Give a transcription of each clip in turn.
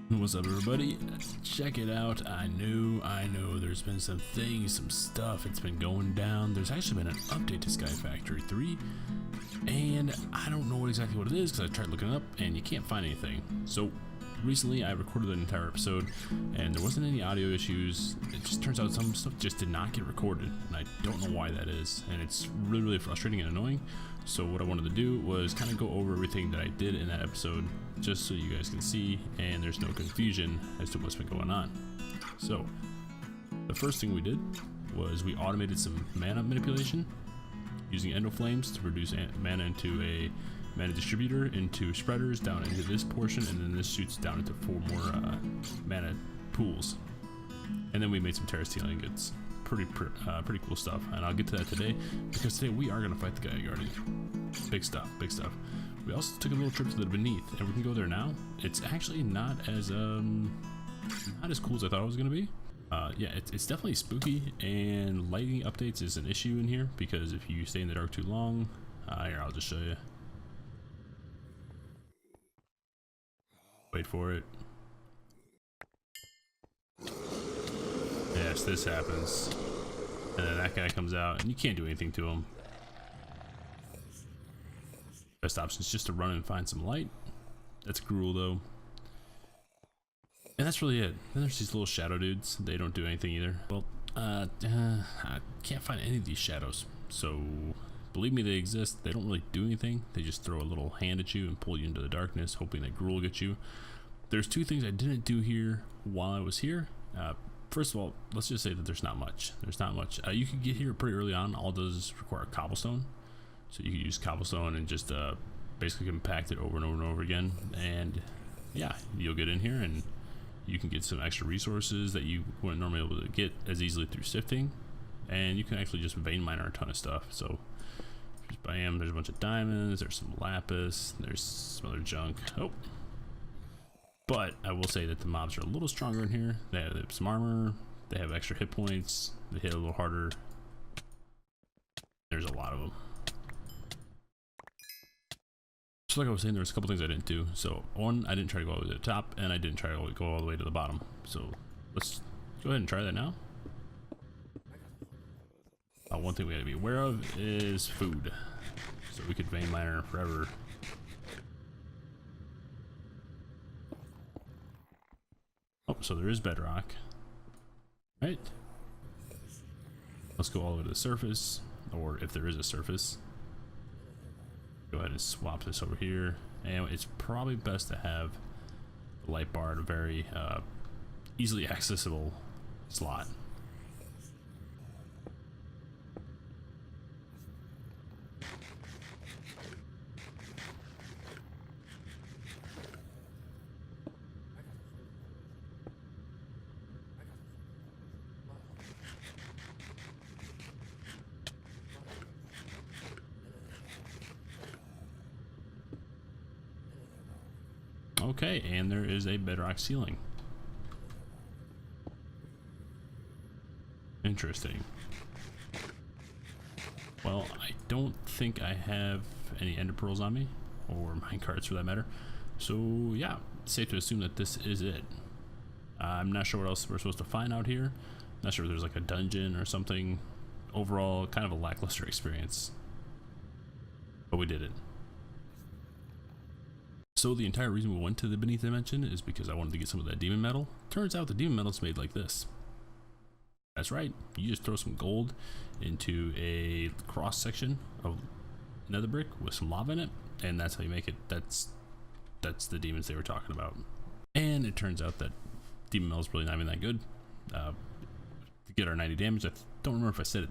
What's up, everybody? Check it out. I know there's been some things, some stuff, it's been going down. There's actually been an update to Skyfactory 3, and I don't know exactly what it is because I tried looking it up and you can't find anything. So recently I recorded an entire episode and there wasn't any audio issues. It just turns out some stuff just did not get recorded, and I don't know why that is, and it's really frustrating and annoying. So what I wanted to do was kind of go over everything that I did in that episode, just so you guys can see and there's no confusion as to what's been going on. So the first thing we did was we automated some mana manipulation using endo flames to produce mana into a mana distributor, into spreaders, down into this portion, and then this shoots down into 4 more mana pools. And then we made some terra steel ingots. Pretty cool stuff, and I'll get to that today, because today we are gonna fight the Gaia Guardian. Big stuff. We also took a little trip to the Beneath, and we can go there now. It's actually not as cool as I thought it was gonna be. Yeah, it's definitely spooky, and lighting updates is an issue in here, because if you stay in the dark too long, here, I'll just show you. Wait for it. Yes, this happens. And then that guy comes out and you can't do anything to him. Best option is just to run and find some light. That's cruel though. And that's really it. Then there's these little shadow dudes. They don't do anything either. Well, I can't find any of these shadows. So believe me, they exist. They don't really do anything. They just throw a little hand at you and pull you into the darkness, hoping that Gruul gets you. There's 2 things I didn't do here while I was here. First of all, let's just say that there's not much. You can get here pretty early on. All it does is require cobblestone. So you can use cobblestone and just basically compact it over and over and over again. And yeah, you'll get in here and you can get some extra resources that you wouldn't normally be able to get as easily through sifting. And you can actually just vein miner a ton of stuff. So just bam, there's a bunch of diamonds, there's some lapis, there's some other junk. Oh. But I will say that the mobs are a little stronger in here. They have some armor, they have extra hit points, they hit a little harder. There's a lot of them. Just like I was saying, there was a couple things I didn't do. So one, I didn't try to go all the way to the top, and I didn't try to go all the way to the bottom. So let's go ahead and try that now. One thing we gotta be aware of is food. So we could vein miner forever. Oh, so there is bedrock. Right. Let's go all the way to the surface, or if there is a surface. Go ahead and swap this over here. And it's probably best to have the light bar at a very easily accessible slot. Okay, and there is a bedrock ceiling. Interesting. Well, I don't think I have any ender pearls on me, or minecarts for that matter. So yeah, it's safe to assume that this is it. I'm not sure what else we're supposed to find out here. Not sure if there's like a dungeon or something. Overall, kind of a lackluster experience. But we did it. So the entire reason we went to the Beneath Dimension is because I wanted to get some of that demon metal. Turns out the demon metal is made like this. That's right, you just throw some gold into a cross section of nether brick with some lava in it, and that's how you make it. That's the demons they were talking about. And it turns out that demon metal is really not even that good. To get our 90 damage, I don't remember if I said it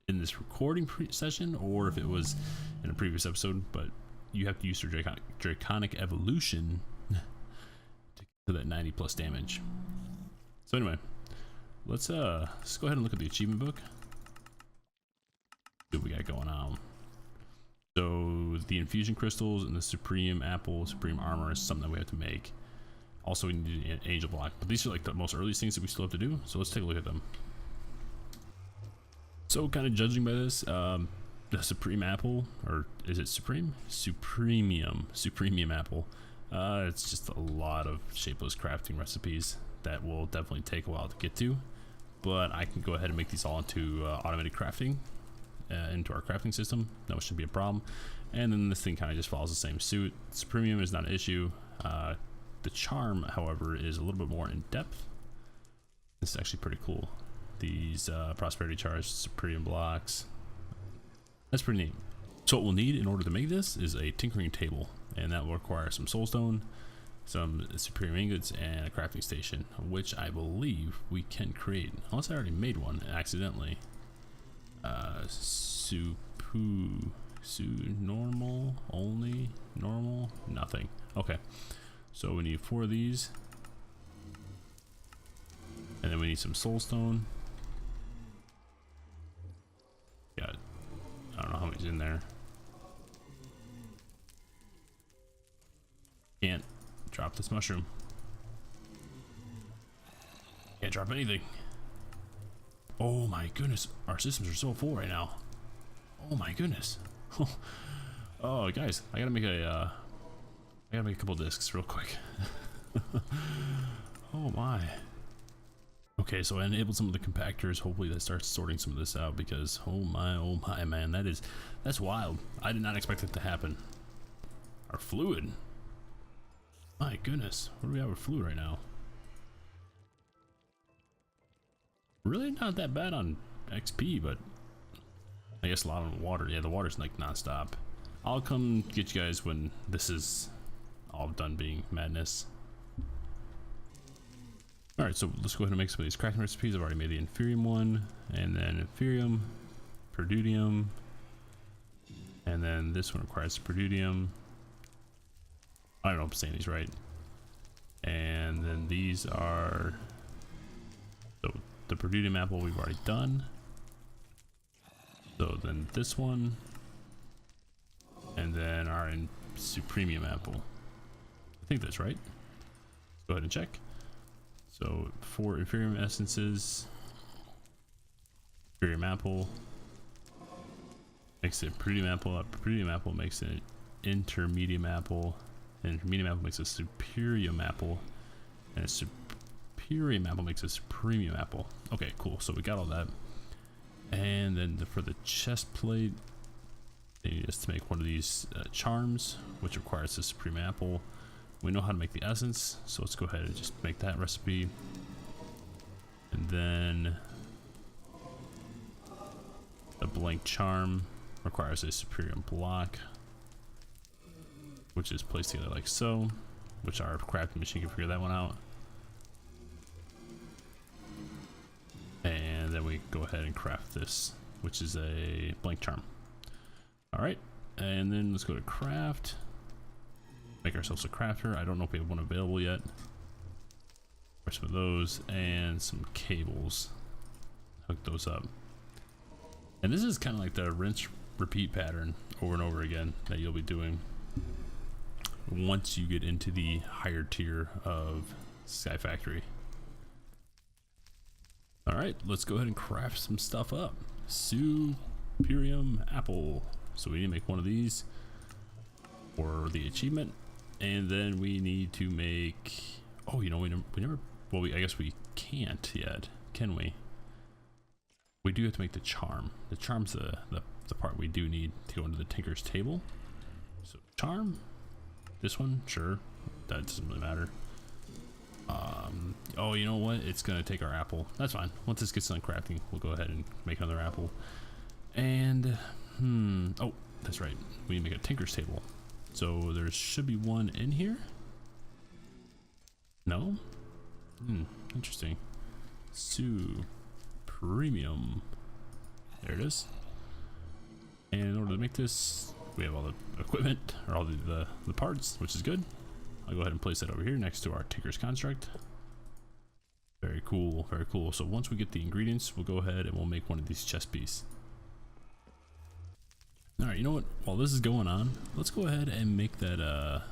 in this recording session or if it was in a previous episode, but you have to use your draconic evolution to get to that 90 plus damage. So anyway, let's go ahead and look at the achievement book. See what we got going on. So the infusion crystals and the supreme apple, supreme armor is something that we have to make. Also, we need an angel block, but these are like the most earliest things that we still have to do. So let's take a look at them. So kind of judging by this, the Supreme apple, or is it Supreme? Supremium apple. It's just a lot of shapeless crafting recipes that will definitely take a while to get to, but I can go ahead and make these all into automated crafting into our crafting system. That shouldn't be a problem. And then this thing kind of just follows the same suit. Supremium is not an issue. The charm, however, is a little bit more in depth. This is actually pretty cool. These prosperity charged Supreme blocks. That's pretty neat. So what we'll need in order to make this is a tinkering table, and that will require some soulstone, some superior ingots, and a crafting station, which I believe we can create, unless I already made one accidentally. Normal, only, normal, nothing. Okay, so we need 4 of these, and then we need some soulstone. Got, I don't know how much in there. Can't drop this mushroom. Can't drop anything. Oh my goodness, our systems are so full right now. Oh my goodness. Oh guys, I gotta make a couple discs real quick. Oh my. Okay, so I enabled some of the compactors. Hopefully that starts sorting some of this out, because oh my man, that's wild. I did not expect it to happen. Our fluid. My goodness, what do we have with fluid right now? Really not that bad on XP, but I guess a lot on water. Yeah, the water's like non-stop. I'll come get you guys when this is all done being madness. Alright, so let's go ahead and make some of these crafting recipes. I've already made the inferium one, and then inferium, perdudium, and then this one requires perdudium. I don't know if I'm saying these right. And then these are, so the perdudium apple we've already done. So then this one, and then our supremium apple. I think that's right. Let's go ahead and check. So 4 inferium essences, inferium apple makes it perdudium apple. Perdudium apple makes it intermedium apple. And intermediate apple makes a superium apple, and a superium apple makes a supremium apple. Okay, cool. So we got all that. And then for the chest plate, they need us to make one of these charms, which requires a supreme apple. We know how to make the essence, so let's go ahead and just make that recipe. And then the blank charm requires a superior block, which is placed together like so, which our crafting machine can figure that one out. And then we go ahead and craft this, which is a blank charm. All right, and then let's go to craft, make ourselves a crafter. I don't know if we have one available yet. Some of those and some cables, hook those up. And this is kind of like the rinse repeat pattern over and over again that you'll be doing once you get into the higher tier of Skyfactory. All right, let's go ahead and craft some stuff up. Superium apple. So we need to make one of these for the achievement, and then we need to make, oh, you know, we never, well, I guess we can't yet, can we? We do have to make the charm. The charm's the part we do need to go into the tinker's table. So charm, this one, sure, that doesn't really matter. Oh, you know what? It's gonna take our apple. That's fine. Once this gets done crafting, we'll go ahead and make another apple. And oh, that's right. We need to make a tinker's table. So there should be one in here. No? Interesting. Premium. There it is. And in order to make this, we have all the equipment, or all the parts, which is good. I'll go ahead and place that over here next to our Tinker's Construct. Very cool, very cool. So once we get the ingredients, we'll go ahead and we'll make one of these chest pieces. Alright, you know what? While this is going on, let's go ahead and make that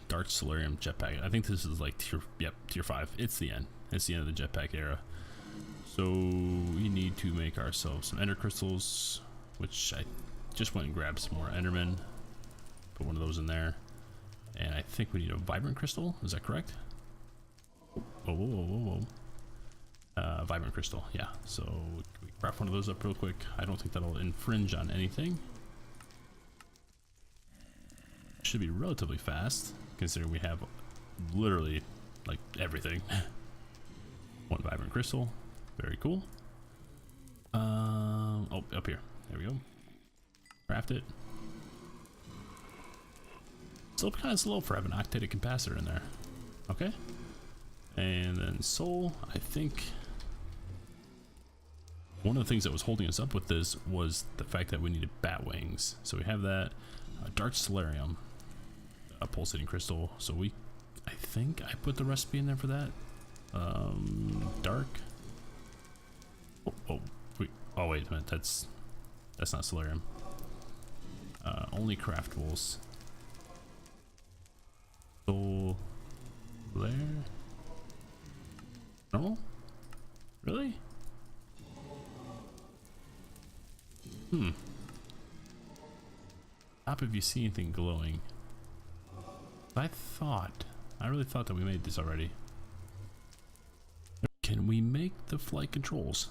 Dark Solarium jetpack. I think this is like tier 5. It's the end. It's the end of the jetpack era. So we need to make ourselves some ender crystals, which I just went and grabbed some more Enderman. Put one of those in there. And I think we need a vibrant crystal. Is that correct? Whoa, whoa, whoa, whoa, whoa. Vibrant crystal, yeah. So we craft one of those up real quick. I don't think that'll infringe on anything. Should be relatively fast, considering we have literally like everything. One vibrant crystal, very cool. Oh, up here. There we go. Craft it. Still kind of slow for having an octated capacitor in there. Okay. And then soul, I think one of the things that was holding us up with this was the fact that we needed bat wings. So we have that. Dark Solarium, a pulsating crystal. So I think I put the recipe in there for that. Dark. Oh wait a minute, that's not Solarium. Only craftables. Soul there. Normal? Really? Top if you see anything glowing. I really thought that we made this already. Can we make the flight controls?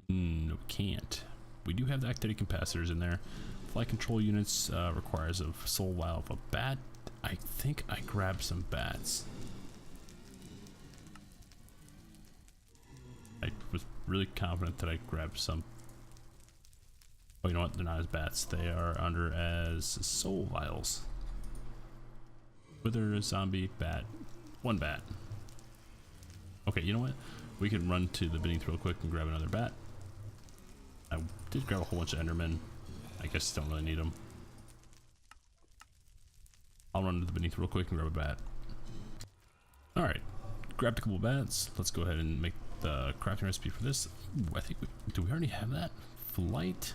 No, we can't. We do have the activated capacitors in there. Flight control units requires a soul vial of a bat. I think I grabbed some bats. I was really confident that I grabbed some. Oh, you know what? They're not as bats. They are under as soul vials. Wither, zombie, bat. One bat. Okay, you know what? We can run to the beneath real quick and grab another bat. I did grab a whole bunch of Endermen. I guess don't really need them. I'll run to the beneath real quick and grab a bat. Alright, grabbed a couple bats. Let's go ahead and make the crafting recipe for this. Ooh, I think do we already have that? Flight?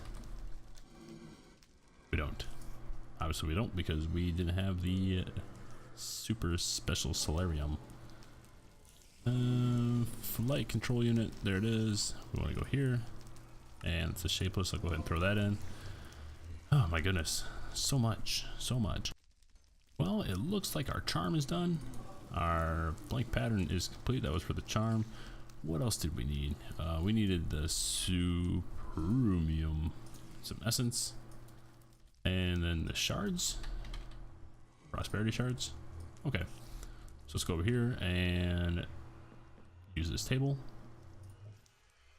We don't. Obviously we don't, because we didn't have the super special solarium. Flight control unit, there it is. We want to go here, and it's a shapeless. I'll go ahead and throw that in. Oh my goodness, so much. Well, it looks like our charm is done. Our blank pattern is complete. That was for the charm. What else did we need? We needed the superumium, some essence, and then the shards, prosperity shards. Okay, so let's go over here and use this table.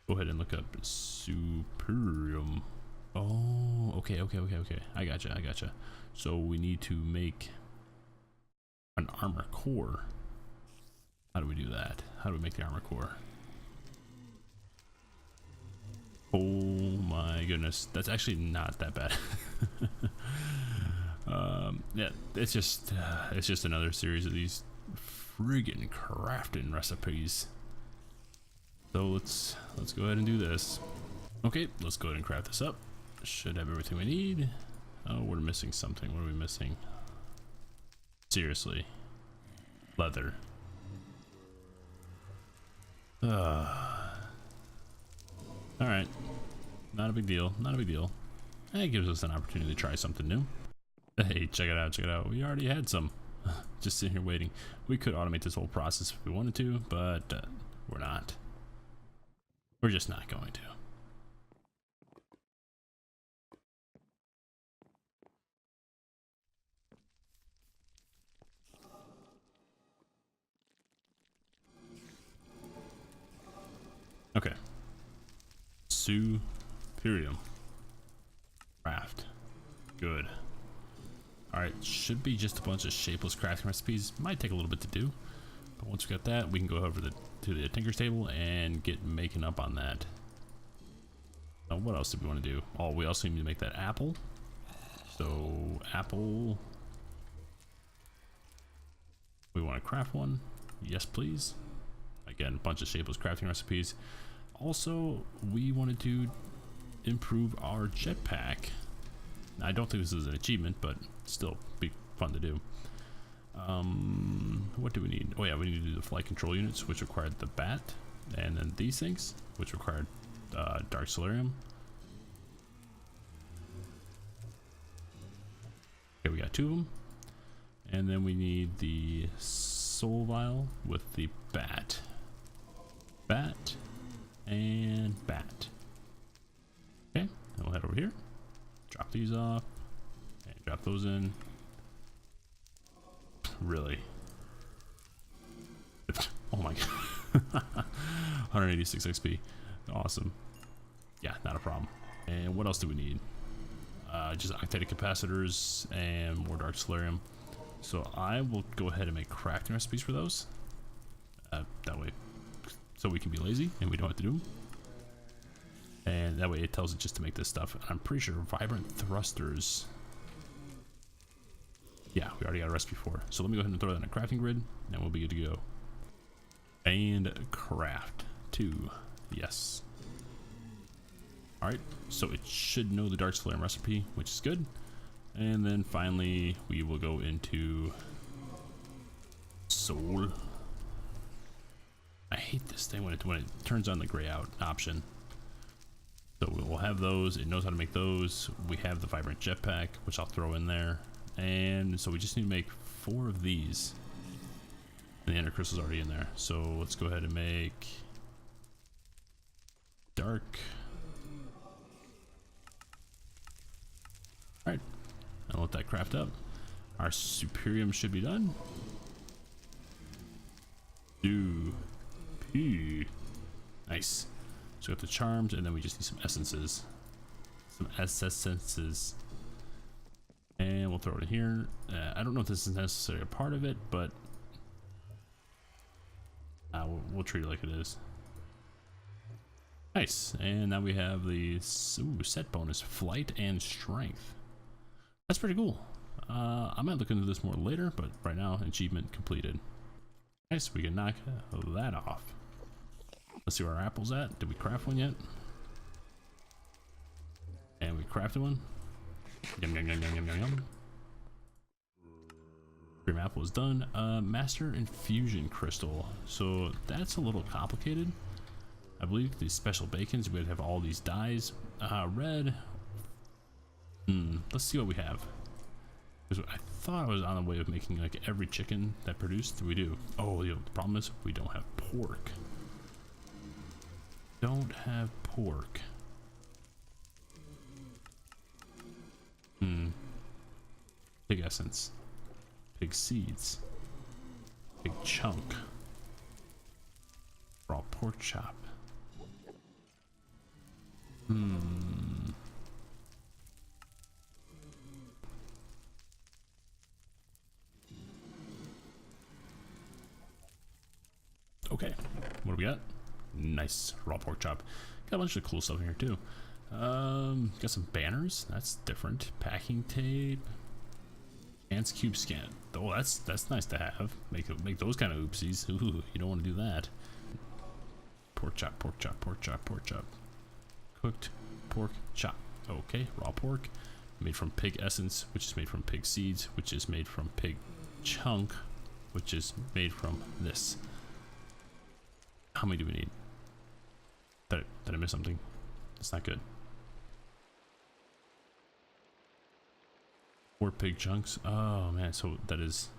Go ahead and look up superumium. Oh, okay. I gotcha. So we need to make an armor core. How do we do that? How do we make the armor core? Oh my goodness, that's actually not that bad. Yeah, it's just another series of these friggin' crafting recipes. So let's go ahead and do this. Okay, let's go ahead and craft this up. Should have everything we need. Oh, we're missing something. What are we missing? Seriously, leather. All right, not a big deal. It gives us an opportunity to try something new. Hey, check it out. We already had some. Just sitting here waiting. We could automate this whole process if we wanted to, but we're not. We're just not going to. Okay. Superium. Craft. Good. Alright, should be just a bunch of shapeless crafting recipes. Might take a little bit to do, but once we got that, we can go over to the tinker's table and get making up on that. What else did we want to do? Oh, we also need to make that apple. So apple, we want to craft one. Yes, please. Again, a bunch of shapeless crafting recipes. Also, we wanted to improve our jetpack. I don't think this is an achievement, but still be fun to do. What do we need? Oh yeah, we need to do the flight control units, which required the bat, and then these things, which required dark solarium. 2 of them. And then we need the soul vial with the bat. Bat and bat. Okay, and we'll head over here. Drop these off and drop those in. Really? Oh my god. 186 XP. Awesome. Yeah, not a problem. And what else do we need? Just octated capacitors and more dark solarium. So I will go ahead and make crafting recipes for those. That way, so we can be lazy and we don't have to do them. And that way it tells it just to make this stuff. I'm pretty sure vibrant thrusters. Yeah, we already got a recipe for it. So let me go ahead and throw that in a crafting grid and we'll be good to go. And craft 2. Yes. Alright, so it should know the dark solarium recipe, which is good. And then finally we will go into soul. I hate this thing when it turns on the gray out option. So we'll have those. It knows how to make those. We have the vibrant jetpack, which I'll throw in there. And so we just need to make 4 of these. And the ender crystal's already in there. So let's go ahead and make dark. Alright. I'll let that craft up. Our superium should be done. Nice. So we have the charms, and then we just need some essences. Some essences. And we'll throw it in here. I don't know if this is necessarily a part of it, but we'll treat it like it is. Nice. And now we have the set bonus, flight and strength. That's pretty cool. I might look into this more later, but right now, achievement completed. Nice, we can knock that off. Let's see where our apple's at. Did we craft one yet? And we crafted one. Yum yum yum yum yum yum yum. Cream apple is done. Master infusion crystal. So that's a little complicated. I believe these special bacons, we would have all these dyes. Red. Let's see what we have. Because I thought I was on the way of making like every chicken that produced. We do. Oh, the problem is we don't have pork. Don't have pork. Pig essence. Pig seeds. Pig chunk. Raw pork chop. Okay, what do we got? Nice raw pork chop. Got a bunch of cool stuff in here too. Got some banners. That's different. Packing tape. Scans cube scan. Oh, that's nice to have. Make those kind of oopsies. Ooh, you don't want to do that. Pork chop, pork chop, pork chop, pork chop. Cooked pork chop. Okay, raw pork. Made from pig essence, which is made from pig seeds, which is made from pig chunk, which is made from this. How many do we need? Did I miss something? That's not good. 4 pig chunks. Oh man, so that is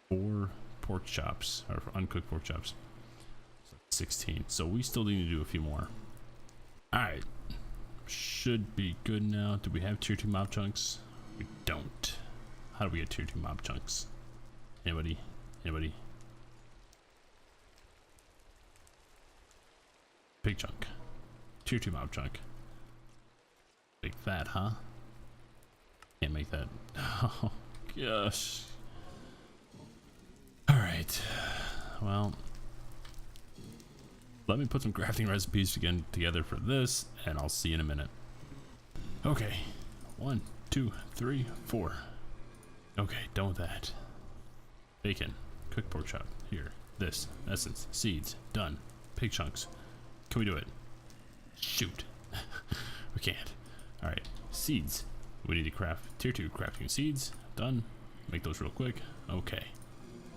4 pork chops, or uncooked pork chops. So 16. So we still need to do a few more. Alright. Should be good now. Do we have tier 2 mob chunks? We don't. How do we get tier 2 mob chunks? Anybody? Anybody? Pig chunk. Tier 2 mob chunk. Make that, huh? Can't make that. Oh gosh. Alright. Well, let me put some crafting recipes again together for this, and I'll see you in a minute. Okay. 1, 2, 3, 4. Okay, done with that. Bacon. Cooked pork chop. Here. This. Essence. Seeds. Done. Pig chunks. Can we do it? Shoot. We can't. Alright. Seeds. We need to craft tier 2 crafting seeds. Done. Make those real quick. Okay.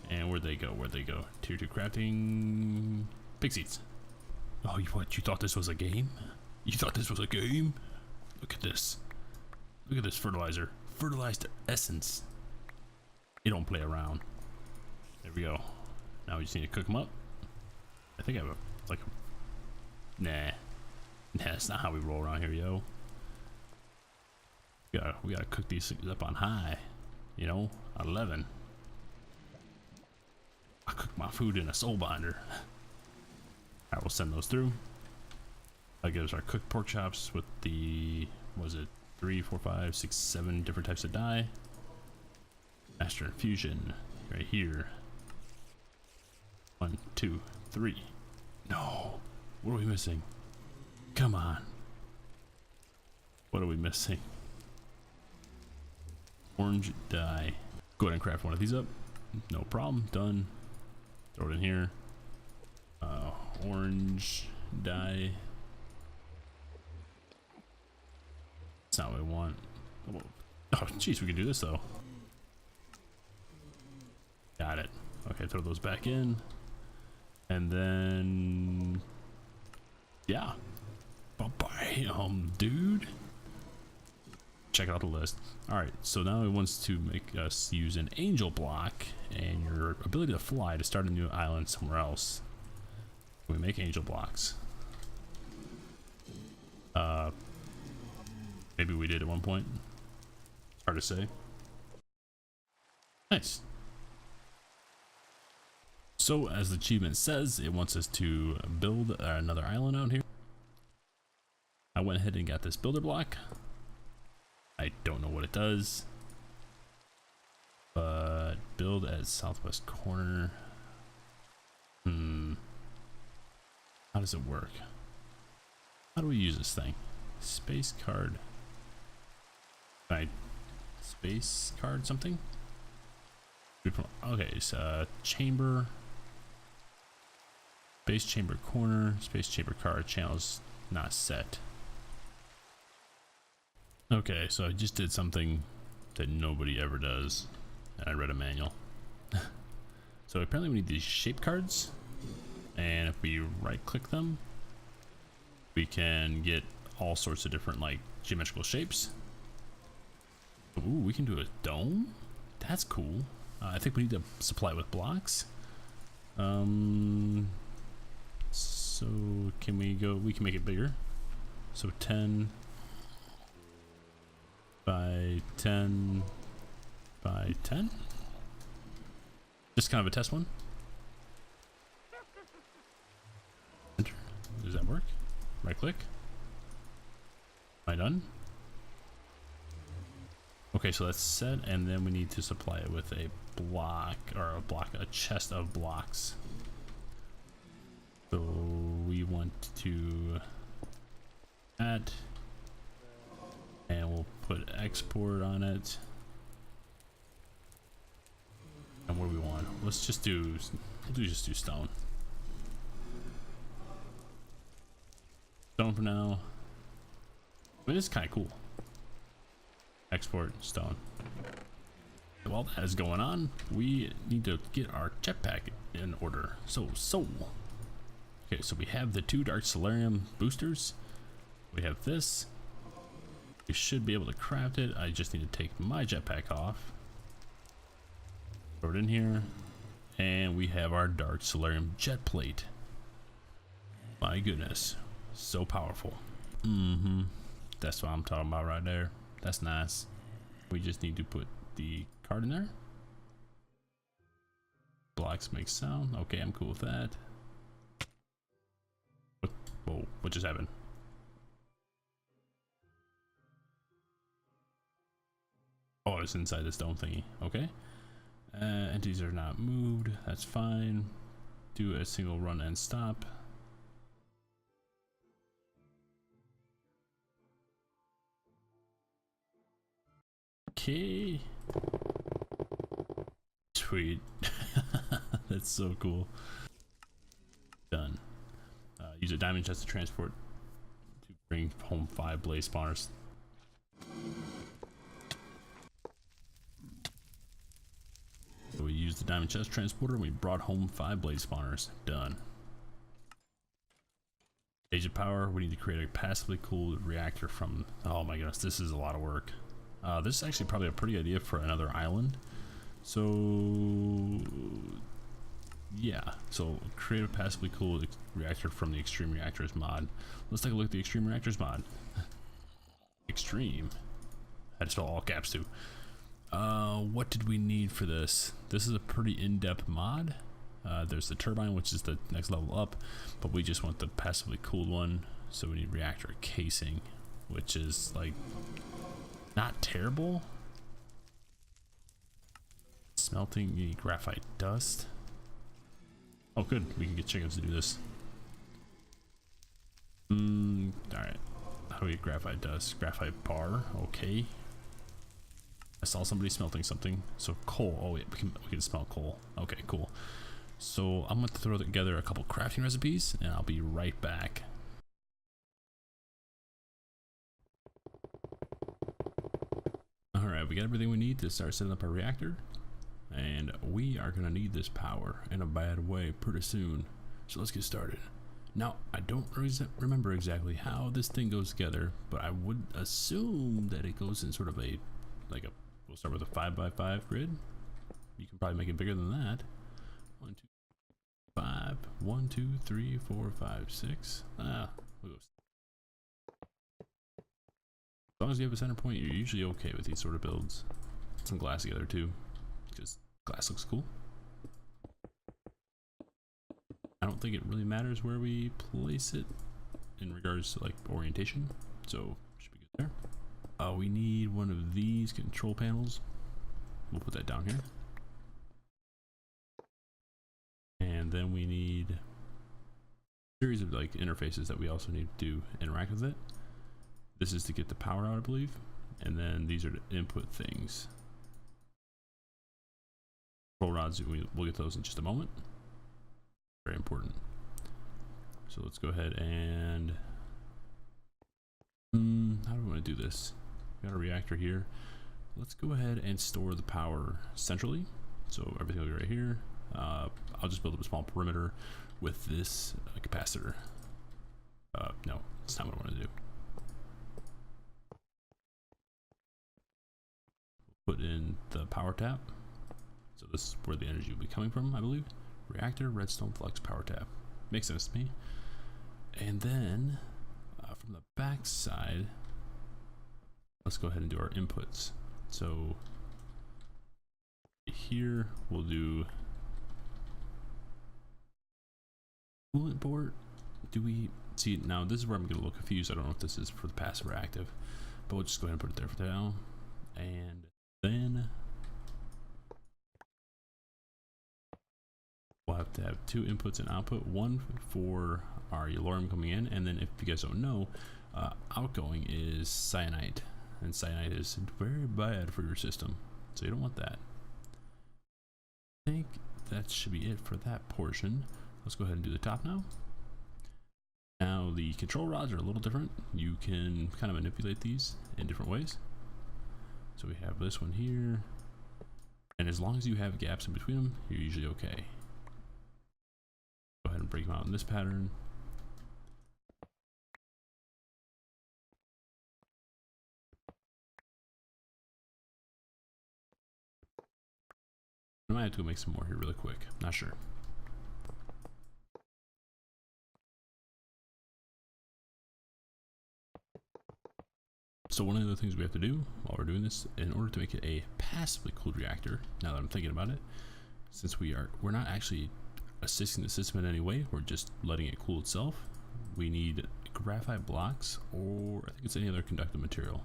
And where'd they go? Where'd they go? Tier 2 crafting pig seeds. Oh, what? You thought this was a game? You thought this was a game? Look at this. Look at this fertilizer. fertilized essence. You don't play around. There we go. Now we just need to cook them up. I think I have a, like, nah, that's not how we roll around here, yo. We gotta cook these things up on high, you know, 11. I cook my food in a soul binder. Alright, we'll send those through. That gives our cooked pork chops with the, what was it, 3, 4, 5, 6, 7 different types of dye. Master infusion right here. 1, 2, 3. No, what are we missing? Come on. What are we missing? Orange dye. Go ahead and craft one of these up. No problem. Done. Throw it in here. Orange dye. That's not what we want. Oh, jeez, we can do this though. Got it. Okay, throw those back in. And then, yeah. Bam, dude. Check out the list. Alright, so now it wants to make us use an angel block and your ability to fly to start a new island somewhere else. We make angel blocks. Maybe we did at one point. Hard to say. Nice. So as the achievement says, it wants us to build another island out here. I went ahead and got this builder block. I don't know what it does, but build at southwest corner. How does it work? How do we use this thing? Space card. Can I space card something? Okay, so chamber. Space chamber corner. Space chamber card channels not set. Okay, so I just did something that nobody ever does, and I read a manual. So apparently we need these shape cards, and if we right click them, we can get all sorts of different like geometrical shapes. Ooh, we can do a dome? That's cool. I think we need to supply it with blocks. So can we go, we can make it bigger. So 10 by 10 by 10. Just kind of a test one. Enter. Does that work? Right click. Am I done? Okay, so that's set, and then we need to supply it with a block, or a chest of blocks. So we want to add, and we'll put export on it. And what do we want? Let's just do, just do stone. Stone for now. But it's kind of cool. Export stone. While that is going on, we need to get our jetpack in order. So okay, so we have the 2 dark solarium boosters. We have this. We should be able to craft it. I just need to take my jetpack off. Throw it in here. And we have our dark solarium jet plate. My goodness. So powerful. That's what I'm talking about right there. That's nice. We just need to put the card in there. Blocks make sound. Okay, I'm cool with that. Whoa, what just happened? Oh, it's inside the stone thingy. Okay. Entities are not moved. That's fine. Do a single run and stop. Okay. Sweet. That's so cool. Done. Use a diamond chest to transport to bring home 5 blaze spawners. So we used the diamond chest transporter and we brought home 5 blaze spawners. Done. Age of power. We need to create a passively cooled reactor from. Oh my goodness, this is a lot of work. This is actually probably a pretty idea for another island. So yeah, so create a passively cooled reactor from the Extreme Reactors mod. Let's take a look at the Extreme Reactors mod. Extreme. I had to spell all caps too. What did we need for this? This is a pretty in-depth mod. There's the turbine, which is the next level up, but we just want the passively cooled one. So we need reactor casing, which is like not terrible. Smelting the graphite dust. Oh good, we can get chickens to do this. Alright. How do we get graphite dust? Graphite bar, okay. I saw somebody smelting something. So coal, oh yeah, we can smell coal. Okay, cool. So I'm going to throw together a couple crafting recipes and I'll be right back. Alright, we got everything we need to start setting up our reactor. And we are going to need this power in a bad way pretty soon. So let's get started. Now, I don't remember exactly how this thing goes together, but I would assume that it goes in sort of a, like a, we'll start with a 5x5 grid. You can probably make it bigger than that. 1, 2, 5, 1, 2, 3, 4, 5, 6. We'll go. As long as you have a center point, you're usually okay with these sort of builds. Some glass together too, because glass looks cool. I don't think it really matters where we place it in regards to like orientation, so should be good there. We need one of these control panels. We'll put that down here. And then we need a series of like interfaces that we also need to interact with it. This is to get the power out, I believe. And then these are the input things. Control rods, we'll get those in just a moment. Very important. So let's go ahead and how do we want to do this? We got a reactor here. Let's go ahead and store the power centrally. So everything will be right here. I'll just build up a small perimeter with this capacitor. No, that's not what I want to do. Put in the power tap. So this is where the energy will be coming from, I believe. Reactor, redstone, flux, power tap. Makes sense to me. And then from the back side, let's go ahead and do our inputs. So here we'll do coolant port. Do we see now? This is where I'm going to look confused. I don't know if this is for the passive or active, but we'll just go ahead and put it there for now. And then we'll have to have two inputs and output, one for our yellorium coming in, and then if you guys don't know, outgoing is cyanide, and cyanide is very bad for your system, so you don't want that. I think that should be it for that portion. Let's go ahead and do the top now. Now the control rods are a little different. You can kind of manipulate these in different ways. So we have this one here, and as long as you have gaps in between them, you're usually okay. Go ahead and break them out in this pattern. I might have to go make some more here really quick. Not sure. So one of the things we have to do while we're doing this, in order to make it a passively cooled reactor, now that I'm thinking about it, since we're not actually assisting the system in any way, we're just letting it cool itself, we need graphite blocks, or I think it's any other conductive material.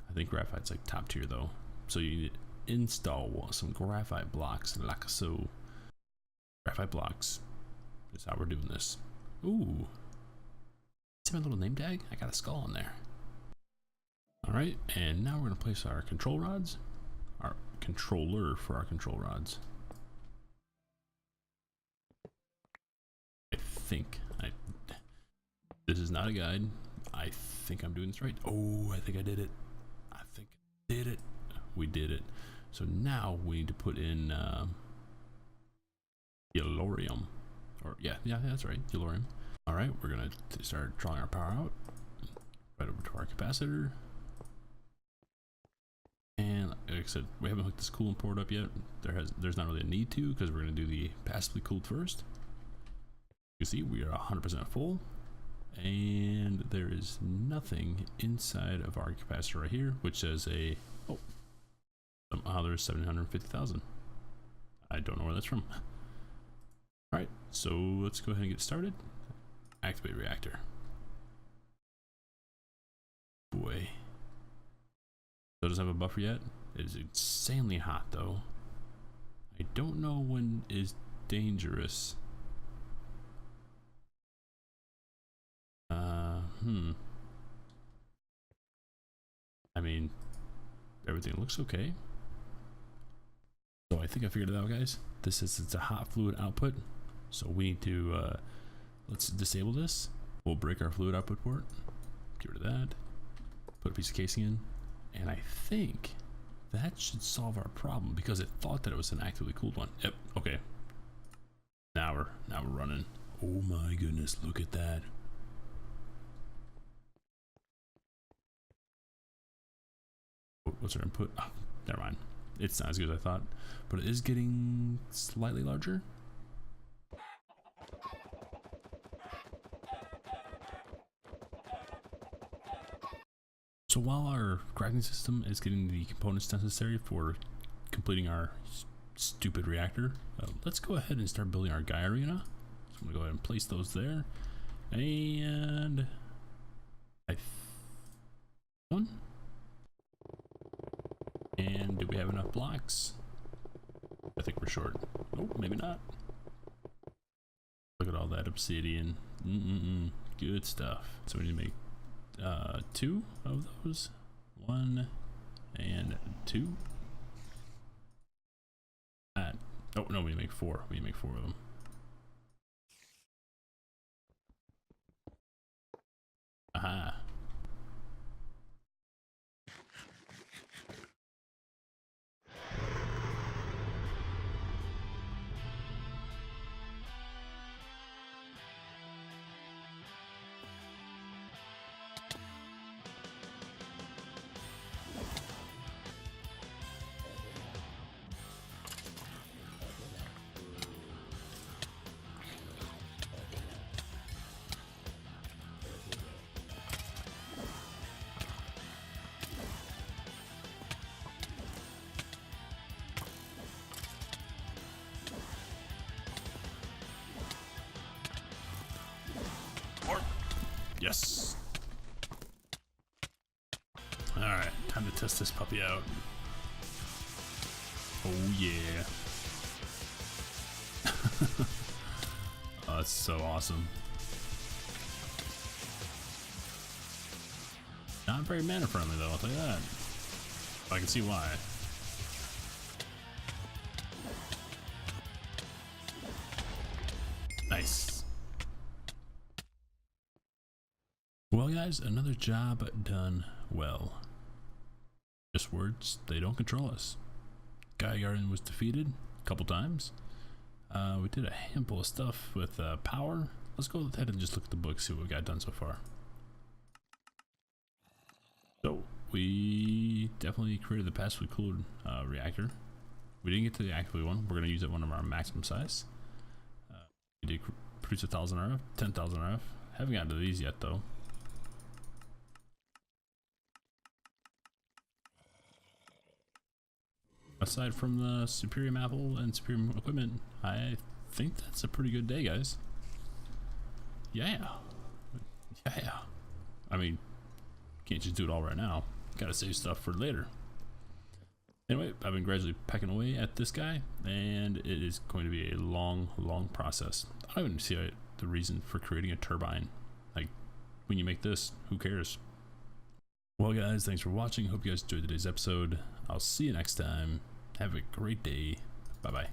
I think graphite's like top tier though. So you need to install some graphite blocks, like so. Graphite blocks is how we're doing this. Ooh, see my little name tag? I got a skull on there. Alright, and now we're going to place our control rods, our controller for our control rods. This is not a guide. I think I'm doing this right. Oh, I think I did it. I think I did it. We did it. So now we need to put in yellorium. Or yeah, that's right, yellorium. Alright, we're going to start drawing our power out. Right over to our capacitor. And like I said, we haven't hooked this coolant port up yet. There's not really a need to, because we're going to do the passively cooled first. You can see we are 100% full, and there is nothing inside of our capacitor right here, which says a somehow there's 750,000. I don't know where that's from. All right, so let's go ahead and get started. Activate reactor. Boy. So it doesn't have a buffer yet. It is insanely hot though. I don't know when is dangerous. I mean, everything looks okay. So I think I figured it out, guys. It's a hot fluid output. So we need to, let's disable this. We'll break our fluid output port. Get rid of that. Put a piece of casing in. And I think that should solve our problem, because it thought that it was an actively cooled one. Yep, okay. Now we're running. Oh my goodness, look at that. What's our input? Oh, never mind. It's not as good as I thought, but it is getting slightly larger. So while our crafting system is getting the components necessary for completing our stupid reactor, let's go ahead and start building our Gaia arena. So I'm gonna go ahead and place those there, and one. And do we have enough blocks? I think we're short. Oh, maybe not. Look at all that obsidian. Good stuff. So we need to make 2 of those. 1 and 2. Oh no, we need to make 4. We need to make 4 of them. Aha. Yes. Alright, time to test this puppy out. Oh yeah. Oh, that's so awesome. Not very mana friendly though, I'll tell you that. I can see why. Nice. Well guys, another job done well. Just words, they don't control us. Gaia Garden was defeated a couple times. We did a handful of stuff with power. Let's go ahead and just look at the book, see what we got done so far. So we definitely created the passively cooled reactor. We didn't get to the actively one. We're going to use it one of our maximum size. We did produce 1,000 RF, 10,000 RF. Haven't gotten to these yet though. Aside from the Superior Apple and Superior equipment, I think that's a pretty good day, guys. Yeah. I mean, can't just do it all right now. Gotta save stuff for later. Anyway, I've been gradually pecking away at this guy, and it is going to be a long process. I don't even see the reason for creating a turbine. Like, when you make this, who cares? Well guys, thanks for watching. Hope you guys enjoyed today's episode. I'll see you next time. Have a great day. Bye bye.